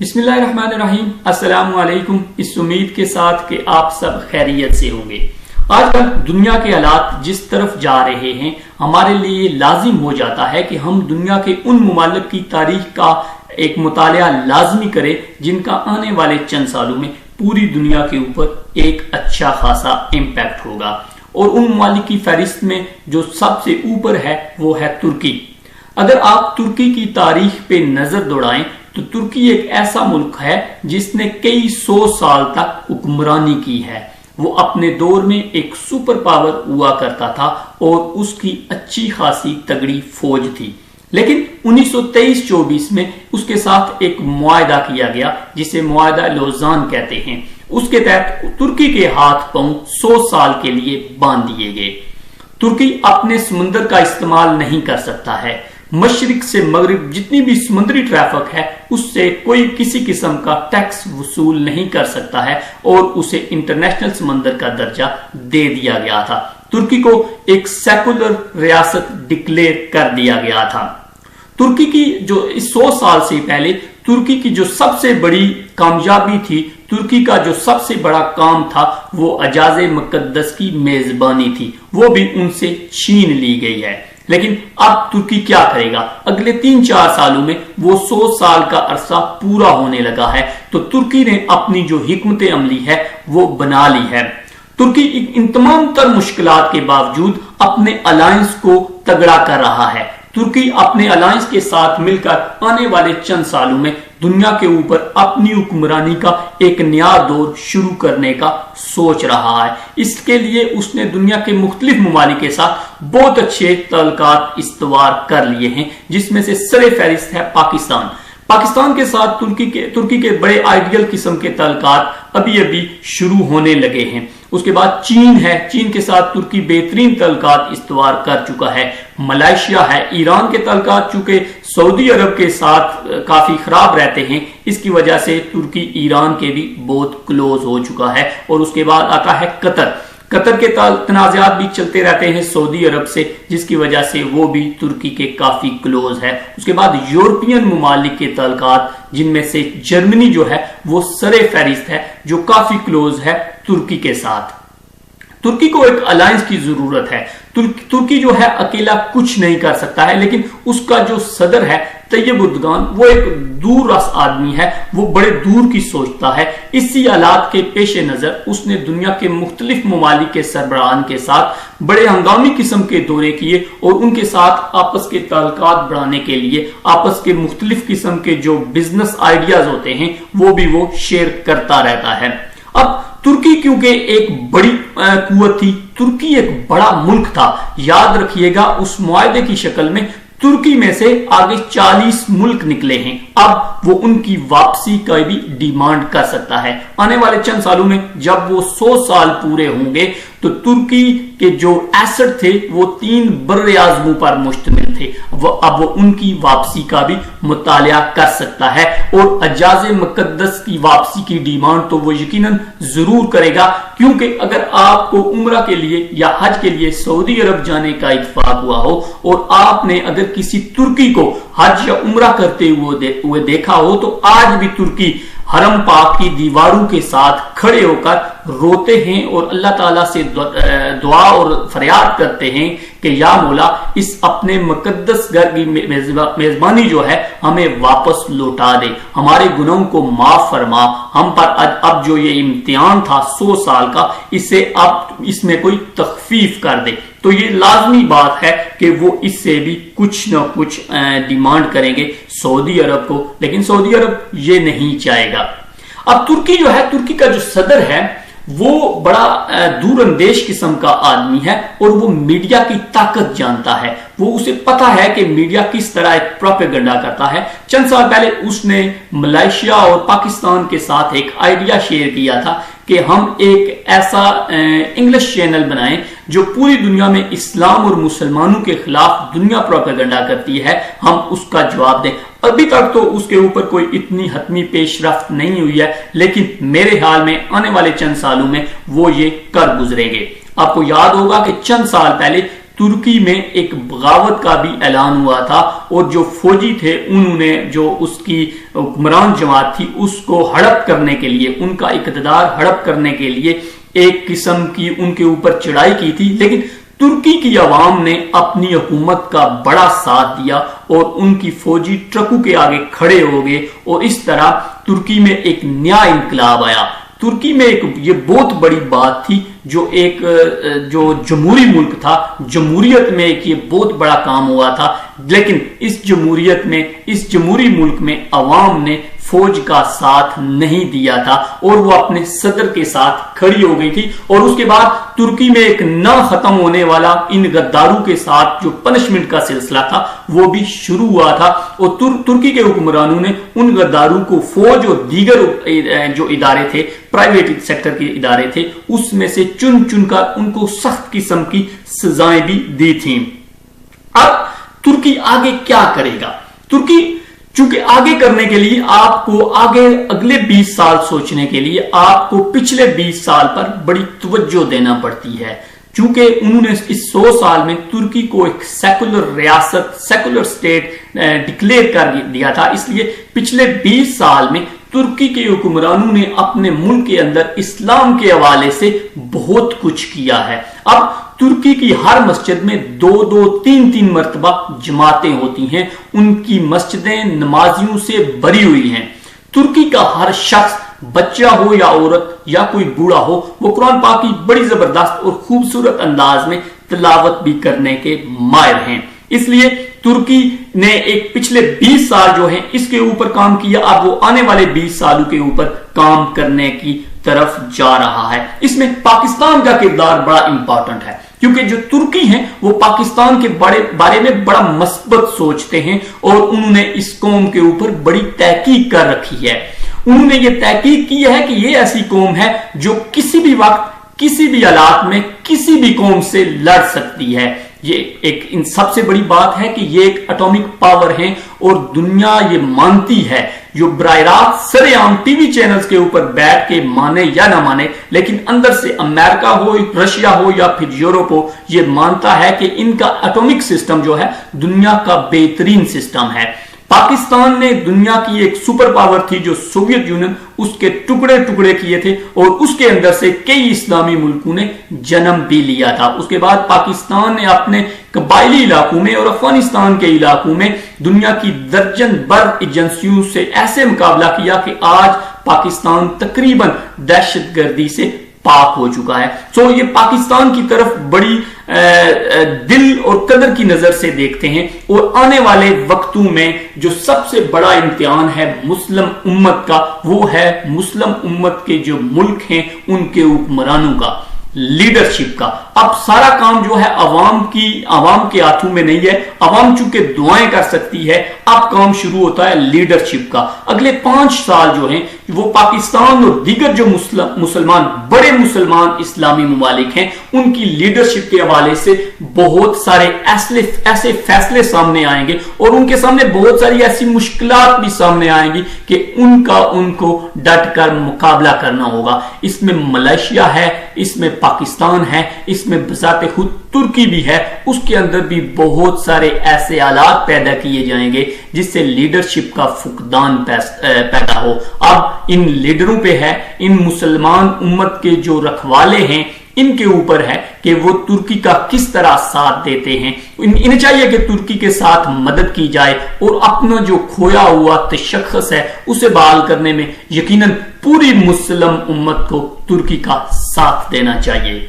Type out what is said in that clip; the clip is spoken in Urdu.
بسم اللہ الرحمن الرحیم، السلام علیکم۔ اس امید کے ساتھ کہ آپ سب خیریت سے ہوں گے۔ آج کل دنیا کے حالات جس طرف جا رہے ہیں، ہمارے لیے لازم ہو جاتا ہے کہ ہم دنیا کے ان ممالک کی تاریخ کا ایک مطالعہ لازمی کریں جن کا آنے والے چند سالوں میں پوری دنیا کے اوپر ایک اچھا خاصا امپیکٹ ہوگا۔ اور ان ممالک کی فہرست میں جو سب سے اوپر ہے وہ ہے ترکی۔ اگر آپ ترکی کی تاریخ پہ نظر دوڑائیں تو ترکی ایک ایسا ملک ہے جس نے کئی سو سال تک حکمرانی کی ہے۔ وہ اپنے دور میں ایک سپر پاور ہوا کرتا تھا اور اس کی اچھی خاصی تگڑی فوج تھی، لیکن 1923-24 میں اس کے ساتھ ایک معاہدہ کیا گیا جسے معاہدہ لوزان کہتے ہیں۔ اس کے تحت ترکی کے ہاتھ پاؤں 100 سال کے لیے باندھ دیے گئے۔ ترکی اپنے سمندر کا استعمال نہیں کر سکتا ہے۔ مشرق سے مغرب جتنی بھی سمندری ٹریفک ہے اس سے کوئی کسی قسم کا ٹیکس وصول نہیں کر سکتا ہے اور اسے انٹرنیشنل سمندر کا درجہ دے دیا گیا تھا۔ ترکی کو ایک سیکولر ریاست ڈکلیئر کر دیا گیا تھا۔ ترکی کی جو 100 سال سے پہلے ترکی کی جو سب سے بڑی کامیابی تھی، ترکی کا جو سب سے بڑا کام تھا، وہ اعجاز مقدس کی میزبانی تھی، وہ بھی ان سے چھین لی گئی ہے۔ لیکن اب ترکی کیا کرے گا؟ اگلے 3-4 سالوں میں وہ 100 سال کا عرصہ پورا ہونے لگا ہے، تو ترکی نے اپنی جو حکمت عملی ہے وہ بنا لی ہے۔ ترکی ان تمام تر مشکلات کے باوجود اپنے الائنس کو تگڑا کر رہا ہے۔ ترکی اپنے الائنس کے ساتھ مل کر آنے والے چند سالوں میں دنیا کے اوپر اپنی حکمرانی کا ایک نیا دور شروع کرنے کا سوچ رہا ہے۔ اس کے لیے اس نے دنیا کے مختلف ممالک کے ساتھ بہت اچھے تعلقات استوار کر لیے ہیں، جس میں سے سر فہرست ہے پاکستان۔ پاکستان کے ساتھ ترکی کے بڑے آئیڈیل قسم کے تعلقات ابھی شروع ہونے لگے ہیں۔ اس کے بعد چین ہے، چین کے ساتھ ترکی بہترین تعلقات استوار کر چکا ہے۔ ملائیشیا ہے، ایران کے تعلقات چونکہ سعودی عرب کے ساتھ کافی خراب رہتے ہیں، اس کی وجہ سے ترکی ایران کے بھی بہت کلوز ہو چکا ہے۔ اور اس کے بعد آتا ہے قطر کے تنازعات بھی چلتے رہتے ہیں سعودی عرب سے، جس کی وجہ سے وہ بھی ترکی کے کافی کلوز ہے۔ اس کے بعد یورپین ممالک کے تعلقات، جن میں سے جرمنی جو ہے وہ سر فہرست ہے، جو کافی کلوز ہے ترکی کے ساتھ۔ ترکی کو ایک الائنس کی ضرورت ہے۔ ترکی جو ہے اکیلا کچھ نہیں کر سکتا ہے، لیکن اس کا جو صدر ہے طیب اردگان، وہ ایک دور رس آدمی ہے، وہ بڑے دور کی سوچتا ہے۔ اسی حالات کے پیش نظر اس نے دنیا کے مختلف ممالک کے سربراہان کے ساتھ بڑے ہنگامی قسم کے دورے کیے اور ان کے ساتھ آپس کے تعلقات بڑھانے کے لیے آپس کے مختلف قسم کے جو بزنس آئیڈیاز ہوتے ہیں وہ بھی وہ شیئر کرتا رہتا ہے۔ اب ترکی کیونکہ ایک بڑی قوت تھی، ترکی ایک بڑا ملک تھا، یاد رکھیے گا اس معاہدے کی شکل میں ترکی میں سے آگے 40 ملک نکلے ہیں۔ اب وہ ان کی واپسی کا بھی ڈیمانڈ کر سکتا ہے۔ آنے والے چند سالوں میں جب وہ 100 سال پورے ہوں گے تو ترکی کے جو ایسٹ تھے وہ 3 بر اعظموں پر مشتمل تھے، اب وہ ان کی واپسی کا بھی مطالعہ کر سکتا ہے۔ اور اعجاز مقدس کی واپسی کی ڈیمانڈ تو وہ یقیناً ضرور کرے گا، کیونکہ اگر آپ کو عمرہ کے لیے یا حج کے لیے سعودی عرب جانے کا اتفاق ہوا ہو اور آپ نے اگر کسی ترکی کو حج یا عمرہ کرتے ہوئے دیکھا ہو تو آج بھی ترکی حرم پاک کی دیواروں کے ساتھ کھڑے ہو کر روتے ہیں اور اللہ تعالیٰ سے دعا اور فریاد کرتے ہیں کہ یا مولا اس اپنے مقدس گھر کی میزبانی جو ہے ہمیں واپس لوٹا دے، ہمارے گناہوں کو معاف فرما، ہم پر اب جو یہ امتحان تھا 100 سال کا، اسے اب اس میں کوئی تخفیف کر دے۔ تو یہ لازمی بات ہے کہ وہ اس سے بھی کچھ نہ کچھ ڈیمانڈ کریں گے سعودی عرب کو، لیکن سعودی عرب یہ نہیں چاہے گا۔ اب ترکی جو ہے، ترکی کا جو صدر ہے وہ بڑا دور اندیش قسم کا آدمی ہے اور وہ میڈیا کی طاقت جانتا ہے۔ وہ اسے پتا ہے کہ میڈیا کس طرح ایک پروپیگنڈا کرتا ہے۔ چند سال پہلے اس نے ملائیشیا اور پاکستان کے ساتھ ایک آئیڈیا شیئر کیا تھا کہ ہم ایک ایسا انگلش چینل بنائیں جو پوری دنیا میں اسلام اور مسلمانوں کے خلاف دنیا پروپیگنڈا کرتی ہے، ہم اس کا جواب دیں۔ ابھی تک تو اس کے اوپر کوئی اتنی حتمی پیش رفت نہیں ہوئی ہے، لیکن میرے خیال میں آنے والے چند سالوں میں وہ یہ کر گزریں گے۔ آپ کو یاد ہوگا کہ چند سال پہلے ترکی میں ایک بغاوت کا بھی اعلان ہوا تھا اور جو فوجی تھے انہوں نے جو اس کی حکمران جماعت تھی اس کو ہڑپ کرنے کے لیے، ان کا اقتدار ہڑپ کرنے کے لیے ایک قسم کی ان کے اوپر چڑھائی کی تھی، لیکن ترکی کی عوام نے اپنی حکومت کا بڑا ساتھ دیا اور ان کی فوجی ٹرکوں کے آگے کھڑے ہو گئے اور اس طرح ترکی میں ایک نیا انقلاب آیا۔ ترکی میں ایک یہ بہت بڑی بات تھی، جو جمہوری ملک تھا، جمہوریت میں ایک یہ بہت بڑا کام ہوا تھا، لیکن اس جمہوریت میں، اس جمہوری ملک میں عوام نے فوج کا ساتھ نہیں دیا تھا اور وہ اپنے صدر کے ساتھ کھڑی ہو گئی تھی، اور اس کے بعد ترکی میں ایک نہ ختم ہونے والا ان غداروں کے ساتھ جو پنشمنٹ کا سلسلہ تھا وہ بھی شروع ہوا تھا، اور ترکی کے حکمرانوں نے ان غداروں کو فوج اور دیگر جو ادارے تھے، پرائیویٹ سیکٹر کے ادارے تھے، اس میں سے چن چن کر ان کو سخت قسم کی سزائیں بھی دی تھیں۔ اب ترکی آگے کیا کرے گا؟ ترکی چونکہ آگے کرنے کے لیے آپ کو آگے اگلے 20 سال سوچنے کے لیے آپ کو پچھلے 20 سال پر بڑی توجہ دینا پڑتی ہے، چونکہ انہوں نے اس 100 سال میں ترکی کو ایک سیکولر ریاست، سیکولر سٹیٹ ڈکلیئر کر دیا تھا، اس لیے پچھلے 20 سال میں ترکی کے حکمرانوں نے اپنے ملک کے اندر اسلام کے حوالے سے بہت کچھ کیا ہے۔ اب ترکی کی ہر مسجد میں 2-2 3-3 مرتبہ جماعتیں ہوتی ہیں، ان کی مسجدیں نمازیوں سے بھری ہوئی ہیں۔ ترکی کا ہر شخص، بچہ ہو یا عورت یا کوئی بوڑھا ہو، وہ قرآن پاک کی بڑی زبردست اور خوبصورت انداز میں تلاوت بھی کرنے کے ماہر ہیں۔ اس لیے ترکی نے ایک پچھلے 20 سال جو ہیں اس کے اوپر کام کیا، اب وہ آنے والے 20 سالوں کے اوپر کام کرنے کی طرف جا رہا ہے۔ اس میں پاکستان کا کردار بڑا امپورٹنٹ ہے، کیونکہ جو ترکی ہیں وہ پاکستان کے بارے میں بڑا مثبت سوچتے ہیں اور انہوں نے اس قوم کے اوپر بڑی تحقیق کر رکھی ہے۔ انہوں نے یہ تحقیق کی ہے کہ یہ ایسی قوم ہے جو کسی بھی وقت، کسی بھی حالات میں کسی بھی قوم سے لڑ سکتی ہے۔ یہ ایک ان سب سے بڑی بات ہے کہ یہ ایک اٹامک پاور ہے اور دنیا یہ مانتی ہے، جو براہ راست سر عام ٹی وی چینلز کے اوپر بیٹھ کے مانے یا نہ مانے، لیکن اندر سے امریکہ ہو، رشیا ہو یا پھر یورپ ہو، یہ مانتا ہے کہ ان کا اٹامک سسٹم جو ہے دنیا کا بہترین سسٹم ہے۔ پاکستان نے دنیا کی ایک سپر پاور تھی جو سوویت یونین، اس کے ٹکڑے ٹکڑے کیے تھے اور اس کے اندر سے کئی اسلامی ملکوں نے جنم بھی لیا تھا۔ اس کے بعد پاکستان نے اپنے قبائلی علاقوں میں اور افغانستان کے علاقوں میں دنیا کی درجن بر ایجنسیوں سے ایسے مقابلہ کیا کہ آج پاکستان تقریباً دہشت گردی سے پاک ہو چکا ہے۔ یہ پاکستان کی طرف بڑی دل اور قدر کی نظر سے دیکھتے ہیں، اور آنے والے وقتوں میں جو سب سے بڑا امتحان ہے مسلم امت کا، وہ ہے مسلم امت کے جو ملک ہیں ان کے حکمرانوں کا، لیڈرشپ کا۔ اب سارا کام جو ہے عوام کے ہاتھوں میں نہیں ہے، عوام چونکہ دعائیں کر سکتی ہے، اب کام شروع ہوتا ہے لیڈرشپ کا۔ اگلے 5 سال جو ہیں وہ پاکستان اور دیگر جو بڑے مسلمان اسلامی ممالک ہیں ان کی لیڈرشپ کے حوالے سے بہت سارے ایسے فیصلے سامنے آئیں گے اور ان کے سامنے بہت ساری ایسی مشکلات بھی سامنے آئیں گی کہ ان کو ڈٹ کر مقابلہ کرنا ہوگا۔ اس میں ملائیشیا ہے، اس میں پاکستان ہے، اس میں بذات خود ترکی بھی ہے، اس کے اندر بھی بہت سارے ایسے حالات پیدا کیے جائیں گے جس سے لیڈرشپ کا فقدان پیدا ہو۔ اب ان لیڈروں پہ ہے، ان مسلمان امت کے جو رکھوالے ہیں ان کے اوپر ہے کہ وہ ترکی کا کس طرح ساتھ دیتے ہیں۔ انہیں چاہیے کہ ترکی کے ساتھ مدد کی جائے اور اپنا جو کھویا ہوا تشخص ہے اسے بحال کرنے میں یقیناً پوری مسلم امت کو ترکی کا ساتھ دینا چاہیے۔